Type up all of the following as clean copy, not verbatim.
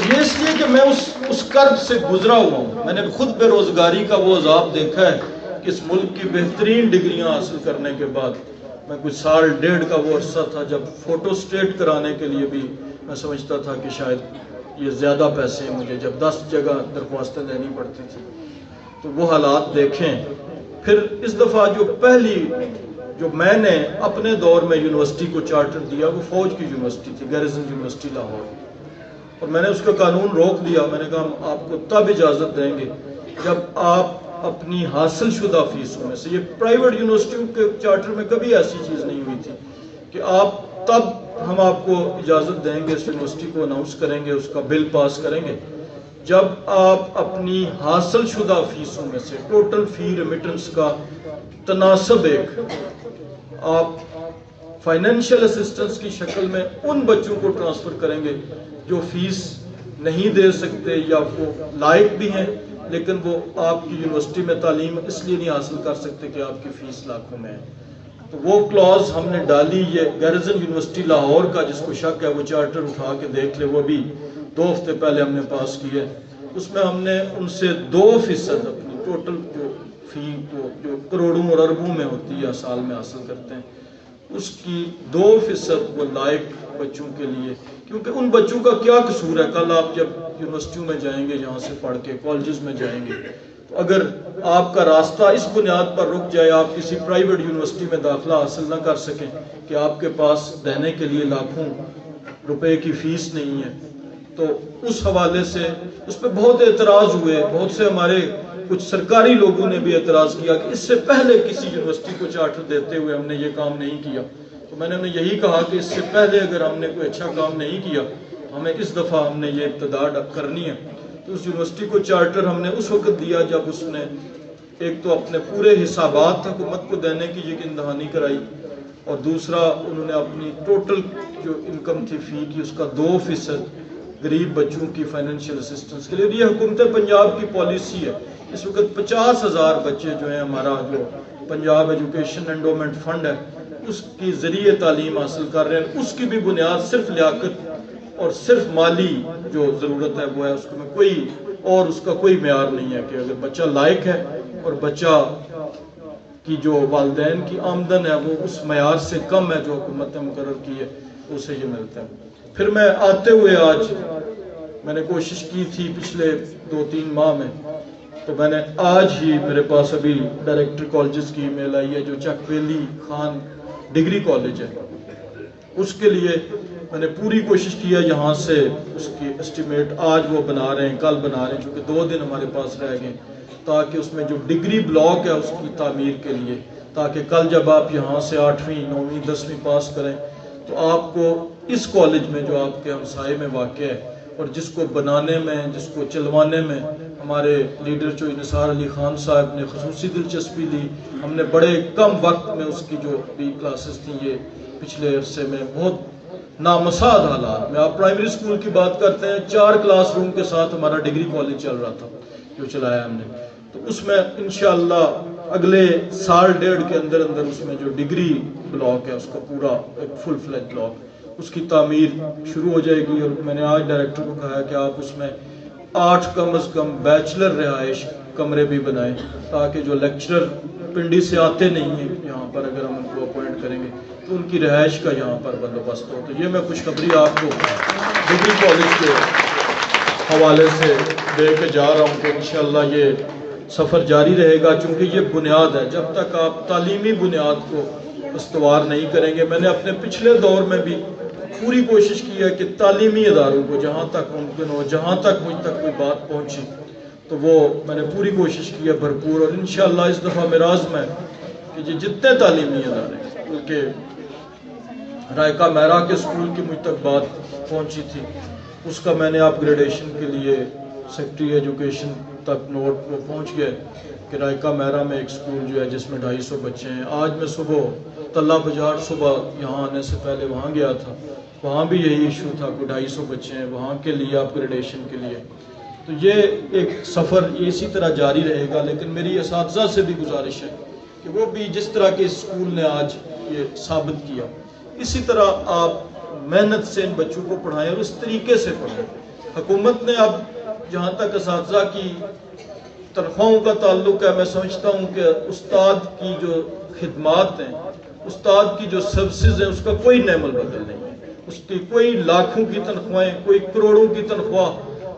یہ اس لیے کہ میں اس کرب سے گزرا ہوا ہوں. میں نے خود بے روزگاری کا وہ عذاب دیکھا ہے کہ اس ملک کی بہترین ڈگریاں حاصل کرنے کے بعد میں کچھ سال ڈیڑھ کا وہ عرصہ تھا جب فوٹو اسٹیٹ کرانے کے لیے بھی میں سمجھتا تھا کہ شاید یہ زیادہ پیسے ہیں مجھے، جب 10 جگہ درخواستیں دینی پڑتی تھی. تو وہ حالات دیکھیں. پھر اس دفعہ جو میں نے اپنے دور میں یونیورسٹی کو چارٹر دیا وہ فوج کی یونیورسٹی تھی، گیریزن یونیورسٹی لاہور، اور میں نے اس کا قانون روک دیا. میں نے کہا ہم آپ کو تب اجازت دیں گے جب آپ اپنی حاصل شدہ فیسوں میں سے، یہ پرائیویٹ یونیورسٹیوں کے چارٹر میں کبھی ایسی چیز نہیں ہوئی تھی کہ آپ تب ہم آپ کو اجازت دیں گے، اس یونیورسٹی کو اناؤنس کریں گے، اس کا بل پاس کریں گے جب آپ اپنی حاصل شدہ فیسوں میں سے ٹوٹل فی ریمیٹنس کا تناسب ایک آپ فائنینشیل اسسٹنس کی شکل میں ان بچوں کو ٹرانسفر کریں گے جو فیس نہیں دے سکتے یا وہ لائق بھی ہیں لیکن وہ آپ کی یونیورسٹی میں تعلیم اس لیے نہیں حاصل کر سکتے کہ آپ کی فیس لاکھوں میں ہے. تو وہ کلاز ہم نے ڈالی. یہ گیریزن یونیورسٹی لاہور کا جس کو شک ہے وہ چارٹر اٹھا کے دیکھ لے، وہ بھی 2 ہفتے پہلے ہم نے پاس کی ہے. اس میں ہم نے ان سے 2% اپنی ٹوٹل جو فی کو جو کروڑوں اور اربوں میں ہوتی ہے سال میں حاصل کرتے ہیں اس کی 2% وہ لائق بچوں کے لیے. کیونکہ ان بچوں کا کیا قصور ہے؟ کل آپ جب یونیورسٹیوں میں جائیں گے، یہاں سے پڑھ کے کالجز میں جائیں گے، تو اگر آپ کا راستہ اس بنیاد پر رک جائے، آپ کسی پرائیویٹ یونیورسٹی میں داخلہ حاصل نہ کر سکیں کہ آپ کے پاس دینے کے لیے لاکھوں روپے کی فیس نہیں ہے، تو اس حوالے سے اس پہ بہت اعتراض ہوئے. بہت سے ہمارے کچھ سرکاری لوگوں نے بھی اعتراض کیا کہ اس سے پہلے کسی یونیورسٹی کو چارٹر دیتے ہوئے ہم نے یہ کام نہیں کیا. تو میں نے انہیں یہی کہا کہ اس سے پہلے اگر ہم نے کوئی اچھا کام نہیں کیا ہمیں اس دفعہ ہم نے یہ ابتدا کرنی ہے. تو اس یونیورسٹی کو چارٹر ہم نے اس وقت دیا جب اس نے ایک تو اپنے پورے حسابات حکومت کو دینے کی یقین دہانی کرائی، اور دوسرا انہوں نے اپنی ٹوٹل جو انکم تھی فی کی اس کا 2% غریب بچوں کی فائنینشیل اسسٹنس کے لیے. یہ حکومت پنجاب کی پالیسی ہے. اس وقت 50,000 بچے جو ہیں ہمارا جو پنجاب ایجوکیشن انڈومنٹ فنڈ ہے اس کی ذریعے تعلیم حاصل کر رہے ہیں. اس کی بھی بنیاد صرف لیاقت اور صرف مالی جو ضرورت ہے وہ ہے. اس میں کوئی اور اس کا کوئی معیار نہیں ہے کہ اگر بچہ لائق ہے اور بچہ کی جو والدین کی آمدن ہے وہ اس معیار سے کم ہے جو حکومت نے مقرر کی ہے اسے یہ ملتا ہے. پھر میں آتے ہوئے آج میں نے کوشش کی تھی پچھلے 2-3 ماہ میں، تو میں نے آج ہی میرے پاس ابھی ڈائریکٹر کالجز کی ای میل آئی ہے جو چک ویلی خان ڈگری کالج ہے، اس کے لیے میں نے پوری کوشش کی ہے. یہاں سے اس کی اسٹیمیٹ آج وہ بنا رہے ہیں، کل بنا رہے ہیں، چونکہ 2 دن ہمارے پاس رہ گئے تاکہ اس میں جو ڈگری بلاک ہے اس کی تعمیر کے لیے، تاکہ کل جب آپ یہاں سے 8ویں 9ویں 10ویں پاس کریں تو آپ کو اس کالج میں جو آپ کے ہمسائے میں واقع ہے اور جس کو بنانے میں جس کو چلوانے میں ہمارے لیڈر جو نثار علی خان صاحب نے خصوصی دلچسپی لی، ہم نے بڑے کم وقت میں اس کی جو بھی کلاسز تھیں یہ پچھلے عرصے میں بہت نامساعد حالات میں، آپ پرائمری اسکول کی بات کرتے ہیں 4 کلاس روم کے ساتھ ہمارا ڈگری کالج چل رہا تھا جو چلایا ہم نے. تو اس میں انشاءاللہ اگلے سال ڈیڑھ کے اندر اس میں جو ڈگری بلاک ہے اس کا پورا ایک فل فلیج بلاک اس کی تعمیر شروع ہو جائے گی. اور میں نے آج ڈائریکٹر کو کہا ہے کہ آپ اس میں 8 کم از کم بیچلر رہائش کمرے بھی بنائیں تاکہ جو لیکچرر پنڈی سے آتے نہیں ہیں یہاں پر اگر ہم ان کو اپوائنٹ کریں گے تو ان کی رہائش کا یہاں پر بندوبست ہو. تو یہ میں خوشخبری آپ کو ڈگری کالج کے حوالے سے دے کے جا رہا ہوں کہ انشاءاللہ یہ سفر جاری رہے گا، چونکہ یہ بنیاد ہے. جب تک آپ تعلیمی بنیاد کو استوار نہیں کریں گے، میں نے اپنے پچھلے دور میں بھی پوری کوشش کی ہے کہ تعلیمی اداروں کو جہاں تک ممکن ہو، جہاں تک مجھ تک کوئی بات پہنچی تو وہ میں نے پوری کوشش کی ہے بھرپور. اور انشاءاللہ اس دفعہ میرا عزم ہے کہ یہ جتنے تعلیمی ادارے، بلکہ رائکا میرا کے اسکول کی مجھ تک بات پہنچی تھی اس کا میں نے اپ گریڈیشن کے لیے سیکرٹری ایجوکیشن تک نوٹ وہ پہنچ گئے کہ رائکا میرا میں ایک اسکول جو ہے جس میں 250 بچے ہیں. آج میں صبح تلہ بجار صبح یہاں آنے سے پہلے وہاں گیا تھا، وہاں بھی یہی ایشو تھا کہ 250 بچے ہیں وہاں کے لیے اپ گریڈیشن کے لیے. تو یہ ایک سفر اسی طرح جاری رہے گا. لیکن میری اساتذہ سے بھی گزارش ہے کہ وہ بھی جس طرح کے اسکول نے آج یہ ثابت کیا اسی طرح آپ محنت سے ان بچوں کو پڑھائیں اور اس طریقے سے پڑھائیں حکومت نے اب جہاں تک اساتذہ کی تنخواہوں کا تعلق ہے، میں سمجھتا ہوں کہ استاد کی جو خدمات ہیں، استاد کی جو سروسز ہیں، اس کا کوئی نعم البدل نہیں ہے. اس کی کوئی لاکھوں کی تنخواہیں، کوئی کروڑوں کی تنخواہ،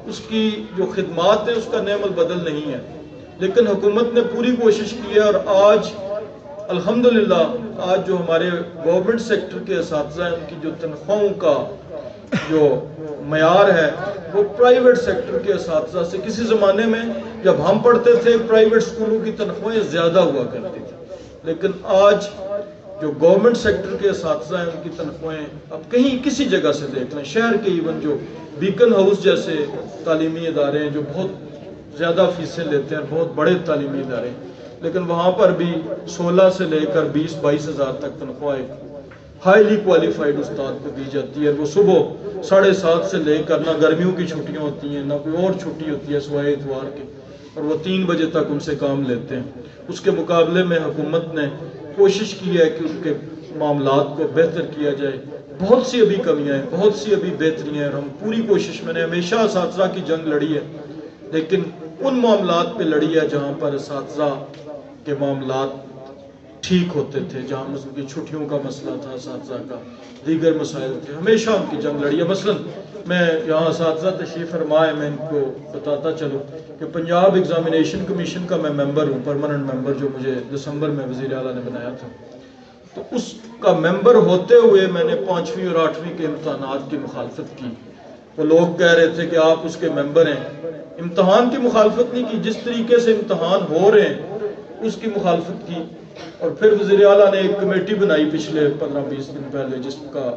اس کی جو خدمات ہیں اس کا نعم البدل نہیں ہے. لیکن حکومت نے پوری کوشش کی ہے، اور آج الحمدللہ آج جو ہمارے گورنمنٹ سیکٹر کے اساتذہ ہیں، ان کی جو تنخواہوں کا جو معیار ہے وہ پرائیویٹ سیکٹر کے اساتذہ سے، کسی زمانے میں جب ہم پڑھتے تھے پرائیویٹ سکولوں کی تنخواہیں زیادہ ہوا کرتی تھی، لیکن آج جو گورنمنٹ سیکٹر کے اساتذہ ہیں ان کی تنخواہیں اب کہیں کسی جگہ سے دیکھ لیں، شہر کے ایون جو بیکن ہاؤس جیسے تعلیمی ادارے ہیں جو بہت زیادہ فیسیں لیتے ہیں، بہت بڑے تعلیمی ادارے ہیں، لیکن وہاں پر بھی 16 سے لے کر 20-22 ہزار تک تنخواہ ہائیلی کوالیفائڈ استاد کو دی جاتی ہے. وہ صبح 7:30 سے لے کر، نہ گرمیوں کی چھٹیاں ہوتی ہیں نہ کوئی اور چھٹی ہوتی ہے سوائے اتوار کی، اور وہ 3 بجے تک ان سے کام لیتے ہیں. اس کے مقابلے میں حکومت نے کوشش کی ہے کہ ان کے معاملات کو بہتر کیا جائے. بہت سی ابھی کمیاں ہیں، بہت سی ابھی بہتریاں ہیں، اور ہم پوری کوشش، میں نے ہمیشہ اساتذہ کی جنگ لڑی ہے، لیکن ان معاملات پہ لڑی ہے جہاں پر اساتذہ کے معاملات ٹھیک ہوتے تھے، جہاں ان کی چھٹیوں کا مسئلہ تھا، اساتذہ کا دیگر مسائل تھے، ہمیشہ ان کی جنگ لڑی ہے. مثلا میں یہاں اساتذہ تشریف فرمائے، میں ان کو بتاتا چلوں کہ پنجاب ایگزامینیشن کمیشن کا میں ممبر ہوں، پرماننٹ ممبر، جو مجھے دسمبر میں وزیر اعلیٰ نے بنایا تھا. تو اس کا ممبر ہوتے ہوئے میں نے 5ویں اور 8ویں کے امتحانات کی مخالفت کی. وہ لوگ کہہ رہے تھے کہ آپ اس کے ممبر ہیں. امتحان کی مخالفت نہیں کی، جس طریقے سے امتحان ہو رہے ہیں اس کی مخالفت کی. اور پھر وزیر اعلیٰ نے ایک کمیٹی بنائی پچھلے 15-20 دن پہلے، جس کا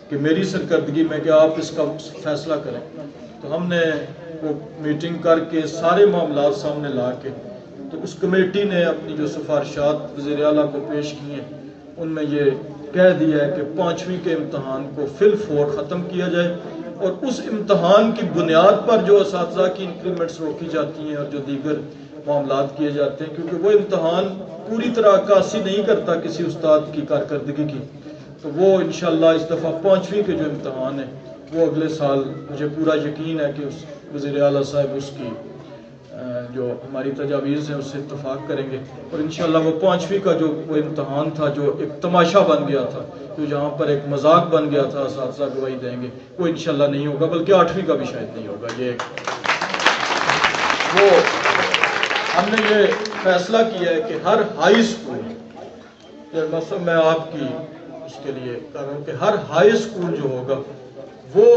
کہ میری سرکردگی میں کہ آپ اس کا فیصلہ کریں. تو ہم نے وہ میٹنگ کر کے سارے معاملات سامنے لا کے، تو اس کمیٹی نے اپنی جو سفارشات وزیر اعلیٰ کو پیش کی ہیں ان میں یہ کہہ دیا ہے کہ 5ویں کے امتحان کو فی الفور ختم کیا جائے، اور اس امتحان کی بنیاد پر جو اساتذہ کی انکریمنٹس روکی جاتی ہیں اور جو دیگر معاملات کیے جاتے ہیں، کیونکہ وہ امتحان پوری طرح عکاسی نہیں کرتا کسی استاد کی کارکردگی کی. تو وہ انشاءاللہ اس دفعہ 5ویں کے جو امتحان ہیں وہ اگلے سال، مجھے پورا یقین ہے کہ اس وزیر اعلیٰ صاحب اس کی جو ہماری تجاویز ہیں اس سے اتفاق کریں گے، اور انشاءاللہ وہ 5ویں کا جو وہ امتحان تھا جو ایک تماشا بن گیا تھا، جو جہاں پر ایک مذاق بن گیا تھا اساتذہ گواہی دیں گے، وہ انشاءاللہ نہیں ہوگا، بلکہ 8ویں کا بھی شاید نہیں ہوگا. وہ ہم نے یہ فیصلہ کیا ہے کہ ہر ہائی اسکول، مثلا میں آپ کی اس کے لیے کہہ رہا ہوں کہ ہر ہائی اسکول جو ہوگا وہ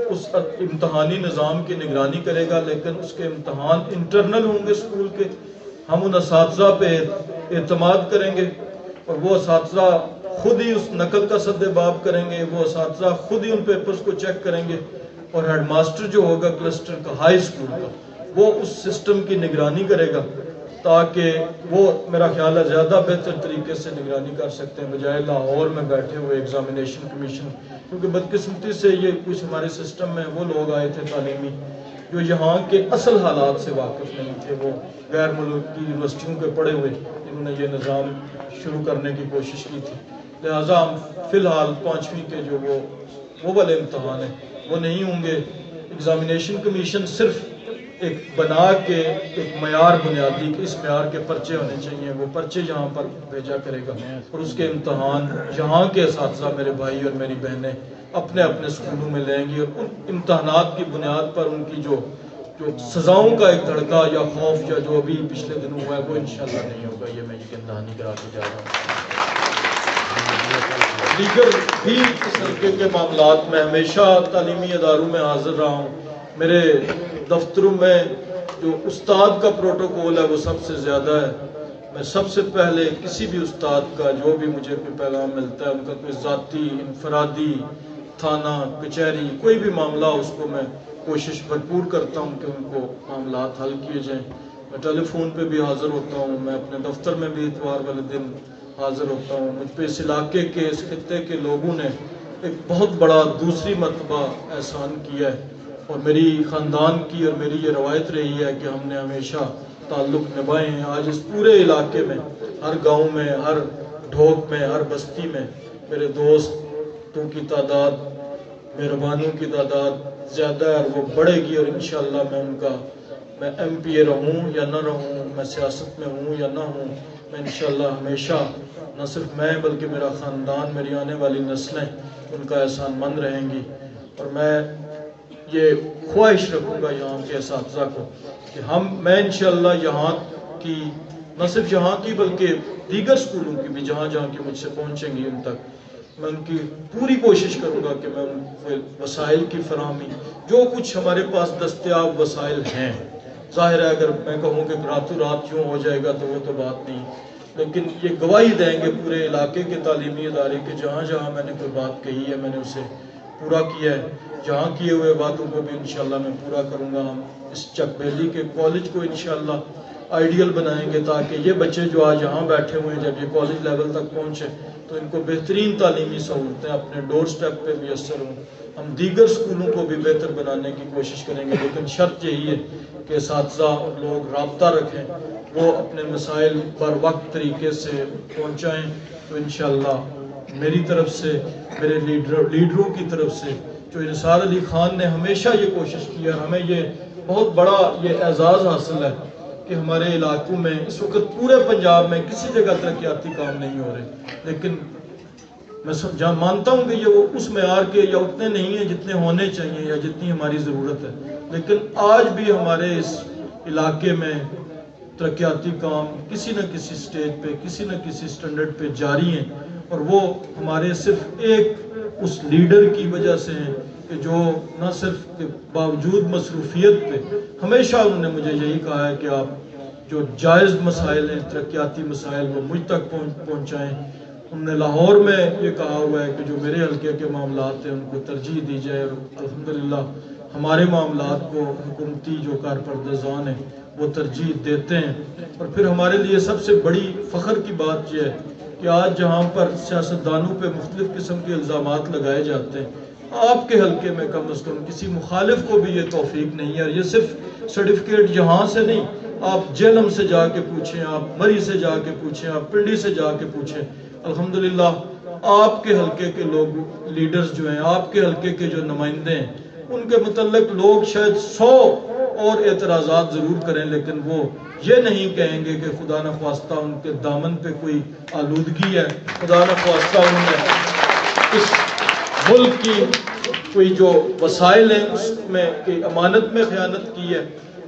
اس امتحانی نظام کی نگرانی کرے گا، لیکن اس کے امتحان انٹرنل ہوں گے اسکول کے. ہم ان اساتذہ پہ اعتماد کریں گے، اور وہ اساتذہ خود ہی اس نقل کا سد باب کریں گے، وہ اساتذہ خود ہی ان پیپرز کو چیک کریں گے، اور ہیڈ ماسٹر جو ہوگا کلسٹر کا، ہائی اسکول کا، وہ اس سسٹم کی نگرانی کرے گا، تاکہ وہ میرا خیال ہے زیادہ بہتر طریقے سے نگرانی کر سکتے ہیں بجائے لاہور میں بیٹھے ہوئے ایگزامینیشن کمیشن. کیونکہ بدقسمتی سے یہ کچھ ہمارے سسٹم میں وہ لوگ آئے تھے تعلیمی جو یہاں کے اصل حالات سے واقف نہیں تھے، وہ غیر ملک کی یونیورسٹیوں کے پڑھے ہوئے، انہوں نے یہ نظام شروع کرنے کی کوشش کی تھی. لہٰذا ہم فی الحال 5ویں کے جو وہ والے امتحان ہیں وہ نہیں ہوں گے. ایگزامینیشن کمیشن صرف ایک بنا کے ایک معیار بنیادی کہ اس معیار کے پرچے ہونے چاہیے، وہ پرچے یہاں پر بھیجا کرے گا، اور اس کے امتحان یہاں کے اساتذہ میرے بھائی اور میری بہنیں اپنے اپنے اسکولوں میں لیں گی، اور ان امتحانات کی بنیاد پر ان کی جو سزاؤں کا ایک دھڑکا یا خوف یا جو ابھی پچھلے دنوں ہوا ہے وہ انشاءاللہ نہیں ہوگا. یہ میں یقین دہانی کرا کے جا رہا ہوں. دیگر بھی اس طریقے کے معاملات میں ہمیشہ تعلیمی اداروں میں حاضر رہا ہوں. میرے دفتروں میں جو استاد کا پروٹوکول ہے وہ سب سے زیادہ ہے. میں سب سے پہلے کسی بھی استاد کا جو بھی مجھے کوئی پیغام ملتا ہے، ان کا کوئی ذاتی، انفرادی، تھانہ، کچہری، کوئی بھی معاملہ، اس کو میں کوشش بھرپور کرتا ہوں کہ ان کو معاملات حل کیے جائیں. میں ٹیلی فون پہ بھی حاضر ہوتا ہوں، میں اپنے دفتر میں بھی اتوار والے دن حاضر ہوتا ہوں. مجھ پہ اس علاقے کے، اس خطے کے لوگوں نے ایک بہت بڑا دوسری مرتبہ احسان کیا ہے، اور میری خاندان کی اور میری یہ روایت رہی ہے کہ ہم نے ہمیشہ تعلق نبھائے ہیں. آج اس پورے علاقے میں، ہر گاؤں میں، ہر ڈھوک میں، ہر بستی میں میرے دوستوں کی تعداد، مہربانوں کی تعداد زیادہ ہے اور وہ بڑھے گی، اور انشاءاللہ میں ایم پی اے رہوں یا نہ رہوں، میں سیاست میں ہوں یا نہ ہوں، میں انشاءاللہ ہمیشہ نہ صرف میں بلکہ میرا خاندان، میری آنے والی نسلیں ان کا احسان مند رہیں گی۔ اور میں یہ خواہش رکھوں گا یہاں کے اساتذہ کو کہ میں انشاءاللہ یہاں کی، نہ صرف یہاں کی بلکہ دیگر اسکولوں کی بھی جہاں جہاں کی مجھ سے پہنچیں گی ان تک، میں ان کی پوری کوشش کروں گا کہ میں ان وسائل کی فراہمی، جو کچھ ہمارے پاس دستیاب وسائل ہیں، ظاہر ہے اگر میں کہوں کہ راتوں رات کیوں ہو جائے گا تو وہ تو بات نہیں، لیکن یہ گواہی دیں گے پورے علاقے کے تعلیمی ادارے کے جہاں جہاں میں نے کوئی بات کہی ہے میں نے اسے پورا کیا ہے، جہاں کیے ہوئے وعدوں کو بھی انشاءاللہ میں پورا کروں گا۔ ہم اس چک بیلی کے کالج کو انشاءاللہ آئیڈیل بنائیں گے تاکہ یہ بچے جو آج یہاں بیٹھے ہوئے ہیں جب یہ کالج لیول تک پہنچے تو ان کو بہترین تعلیمی سہولتیں اپنے ڈور سٹیپ پہ میسر ہوں۔ ہم دیگر اسکولوں کو بھی بہتر بنانے کی کوشش کریں گے، لیکن شرط یہی ہے کہ اساتذہ اور لوگ رابطہ رکھیں، وہ اپنے مسائل پر وقت طریقے سے پہنچائیں، تو انشاءاللہ میری طرف سے، میرے لیڈروں کی طرف سے، جو نثار علی خان نے ہمیشہ یہ کوشش کی اور ہمیں یہ بہت بڑا یہ اعزاز حاصل ہے کہ ہمارے علاقوں میں اس وقت پورے پنجاب میں کسی جگہ ترقیاتی کام نہیں ہو رہے، لیکن میں مانتا ہوں کہ یہ وہ اس معیار کے یا اتنے نہیں ہیں جتنے ہونے چاہیے یا جتنی ہماری ضرورت ہے، لیکن آج بھی ہمارے اس علاقے میں ترقیاتی کام کسی نہ کسی سٹیج پہ، کسی نہ کسی سٹینڈرڈ پہ جاری ہیں، اور وہ ہمارے صرف ایک اس لیڈر کی وجہ سے ہیں کہ جو نہ صرف باوجود مصروفیت پہ ہمیشہ انہوں نے مجھے یہی کہا ہے کہ آپ جو جائز مسائل ہیں، ترقیاتی مسائل، وہ مجھ تک پہنچائیں۔ انہوں نے لاہور میں یہ کہا ہوا ہے کہ جو میرے حلقے کے معاملات ہیں ان کو ترجیح دی جائے، اور الحمدللہ ہمارے معاملات کو حکومتی جو کارپردازان ہیں وہ ترجیح دیتے ہیں۔ اور پھر ہمارے لیے سب سے بڑی فخر کی بات یہ ہے کہ آج جہاں پر سیاستدانوں پہ مختلف قسم کے الزامات لگائے جاتے ہیں، آپ کے حلقے میں کم از کم کسی مخالف کو بھی یہ توفیق نہیں ہے، اور یہ صرف سرٹیفکیٹ یہاں سے نہیں، آپ جہلم سے جا کے پوچھیں، آپ مری سے جا کے پوچھیں، آپ پنڈی سے جا کے پوچھیں، الحمدللہ آپ کے حلقے کے لوگ، لیڈرز جو ہیں، آپ کے حلقے کے جو نمائندے ہیں، ان کے متعلق لوگ شاید 100 اور اعتراضات ضرور کریں، لیکن وہ یہ نہیں کہیں گے کہ خدا نخواستہ ان کے دامن پہ کوئی آلودگی ہے، خدا نخواستہ انہوں نے اس ملک کی کوئی جو وسائل ہیں اس میں کہ امانت میں خیانت کی ہے۔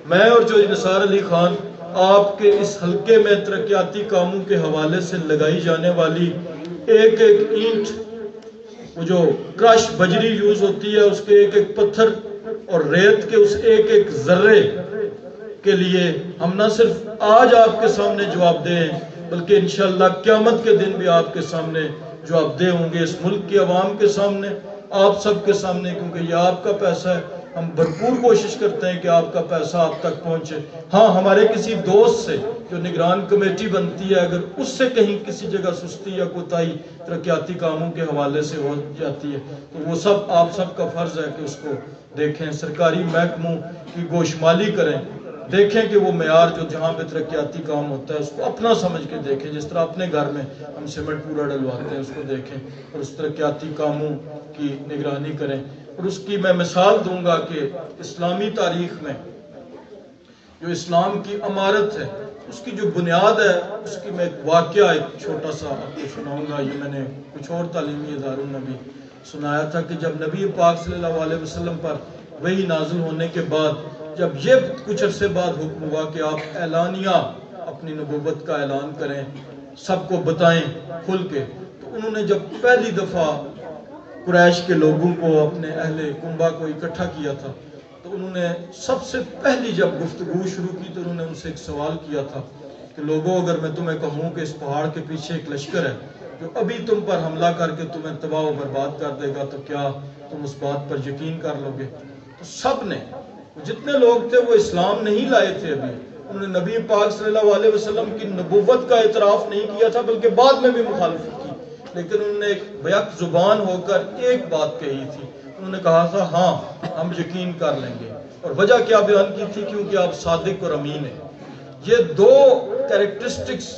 میں اور جو نثار علی خان آپ کے اس حلقے میں ترقیاتی کاموں کے حوالے سے لگائی جانے والی ایک ایک اینٹ، وہ جو کرش بجری یوز ہوتی ہے، اس کے ایک ایک پتھر اور ریت کے اس ایک ایک ذرے کے لیے ہم نہ صرف آج آپ کے سامنے جواب دہ ہیں بلکہ انشاءاللہ قیامت کے دن بھی آپ کے سامنے جواب دہ ہوں گے، اس ملک کی عوام کے سامنے، آپ سب کے سامنے، کیونکہ یہ آپ کا پیسہ ہے۔ ہم بھرپور کوشش کرتے ہیں کہ آپ کا پیسہ آپ تک پہنچے۔ ہاں، ہمارے کسی دوست سے جو نگران کمیٹی بنتی ہے، اگر اس سے کہیں کسی جگہ سستی یا کوتاہی ترقیاتی کاموں کے حوالے سے ہو جاتی ہے تو وہ سب آپ سب کا فرض ہے کہ اس کو دیکھیں، سرکاری محکموں کی گوشمالی کریں، دیکھیں کہ وہ معیار جو جہاں پہ ترقیاتی کام ہوتا ہے اس کو اپنا سمجھ کے دیکھیں، جس طرح اپنے گھر میں ہم سیمنٹ پورا ڈلواتے ہیں اس کو دیکھیں اور اس ترقیاتی کاموں کی نگرانی کریں۔ اور اس کی میں مثال دوں گا کہ اسلامی تاریخ میں جو اسلام کی عمارت ہے اس کی جو بنیاد ہے، اس کی میں ایک واقعہ ایک چھوٹا سا آپ کو سناؤں گا۔ یہ میں نے کچھ اور تعلیمی اداروں میں بھی سنایا تھا کہ جب نبی پاک صلی اللہ علیہ وسلم پر وحی نازل ہونے کے بعد جب یہ کچھ عرصے بعد حکم ہوا کہ آپ اعلانیہ اپنی نبوت کا اعلان کریں، سب کو بتائیں کھل کے، تو انہوں نے جب پہلی دفعہ قریش کے لوگوں کو، اپنے اہل کنبہ کو اکٹھا کیا تھا تو انہوں نے سب سے پہلی جب گفتگو شروع کی تو انہوں نے ان سے ایک سوال کیا تھا کہ لوگوں، اگر میں تمہیں کہوں کہ اس پہاڑ کے پیچھے ایک لشکر ہے جو ابھی تم پر حملہ کر کے تمہیں تباہ و برباد کر دے گا تو کیا تم اس بات پر یقین کر لو گے؟ تو سب نے، جتنے لوگ تھے وہ اسلام نہیں لائے تھے ابھی، انہوں نے نبی پاک صلی اللہ علیہ وسلم کی نبوت کا اعتراف نہیں کیا تھا بلکہ بعد میں بھی مخالفت کی، لیکن انہوں نے ایک بیک زبان ہو کر ایک بات کہی تھی، انہوں نے کہا تھا ہاں ہم یقین کر لیں گے۔ اور وجہ کیا بیان کی تھی؟ کیونکہ آپ صادق اور امین ہیں۔ یہ دو کیریکٹرسٹکس،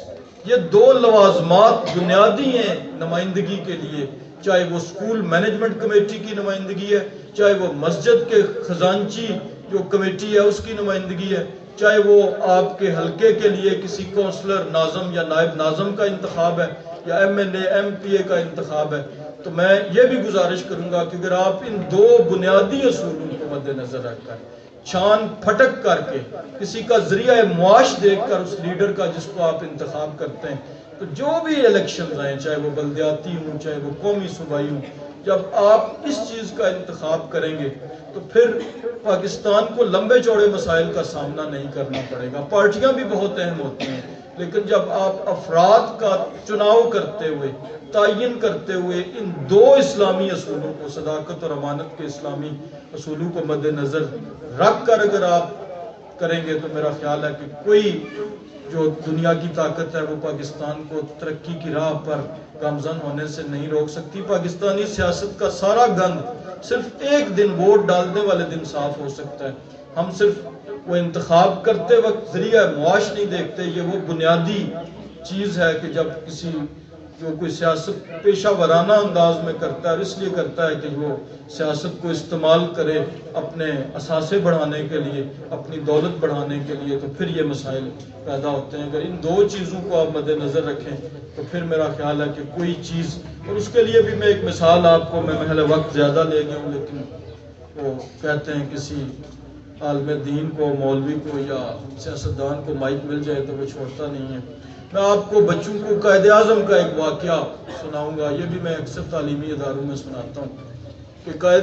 یہ دو لوازمات بنیادی ہیں نمائندگی کے لیے چاہے وہ اسکول مینجمنٹ کمیٹی کی نمائندگی ہے، چاہے وہ مسجد کے خزانچی جو کمیٹی ہے اس کی نمائندگی ہے، چاہے وہ آپ کے حلقے کے لیے کسی کونسلر ناظم یا نائب ناظم کا انتخاب ہے یا M N A M P A کا انتخاب ہے، تو میں یہ بھی گزارش کروں گا کہ اگر آپ ان دو بنیادی اصولوں کو مد نظر رکھ کر چھان پھٹک کر کے کسی کا ذریعہ معاش دیکھ کر اس لیڈر کا جس کو آپ انتخاب کرتے ہیں، تو جو بھی الیکشنز آئیں چاہے وہ بلدیاتی ہوں چاہے وہ قومی صوبائی ہوں، جب آپ اس چیز کا انتخاب کریں گے تو پھر پاکستان کو لمبے چوڑے مسائل کا سامنا نہیں کرنا پڑے گا۔ پارٹیاں بھی بہت اہم ہوتی ہیں، لیکن جب آپ افراد کا چناؤ کرتے ہوئے تعین کرتے ہوئے ان دو اسلامی اصولوں کو، صداقت اور امانت کے اسلامی اصولوں کو مد نظر رکھ کر اگر آپ کریں گے تو میرا خیال ہے کہ کوئی جو دنیا کی طاقت ہے وہ پاکستان کو ترقی کی راہ پر گامزن ہونے سے نہیں روک سکتی۔ پاکستانی سیاست کا سارا گند صرف ایک دن ووٹ ڈالنے والے دن صاف ہو سکتا ہے۔ ہم صرف وہ انتخاب کرتے وقت ذریعہ معاش نہیں دیکھتے، یہ وہ بنیادی چیز ہے کہ جب کسی جو کوئی سیاست پیشہ ورانہ انداز میں کرتا ہے اور اس لیے کرتا ہے کہ وہ سیاست کو استعمال کرے اپنے اثاثے بڑھانے کے لیے، اپنی دولت بڑھانے کے لیے، تو پھر یہ مسائل پیدا ہوتے ہیں۔ اگر ان دو چیزوں کو آپ مد نظر رکھیں تو پھر میرا خیال ہے کہ کوئی چیز، اور اس کے لیے بھی میں ایک مثال آپ کو، میں محل وقت زیادہ لے گیا ہوں، لیکن وہ کہتے ہیں کسی عالم دین کو، مولوی کو یا سیاستدان کو مائک مل جائے تو وہ چھوڑتا نہیں ہے۔ میں آپ کو بچوں کو قائد اعظم کا ایک واقعہ سناؤں گا، یہ بھی میں اکثر تعلیمی اداروں میں سناتا ہوں کہ قائد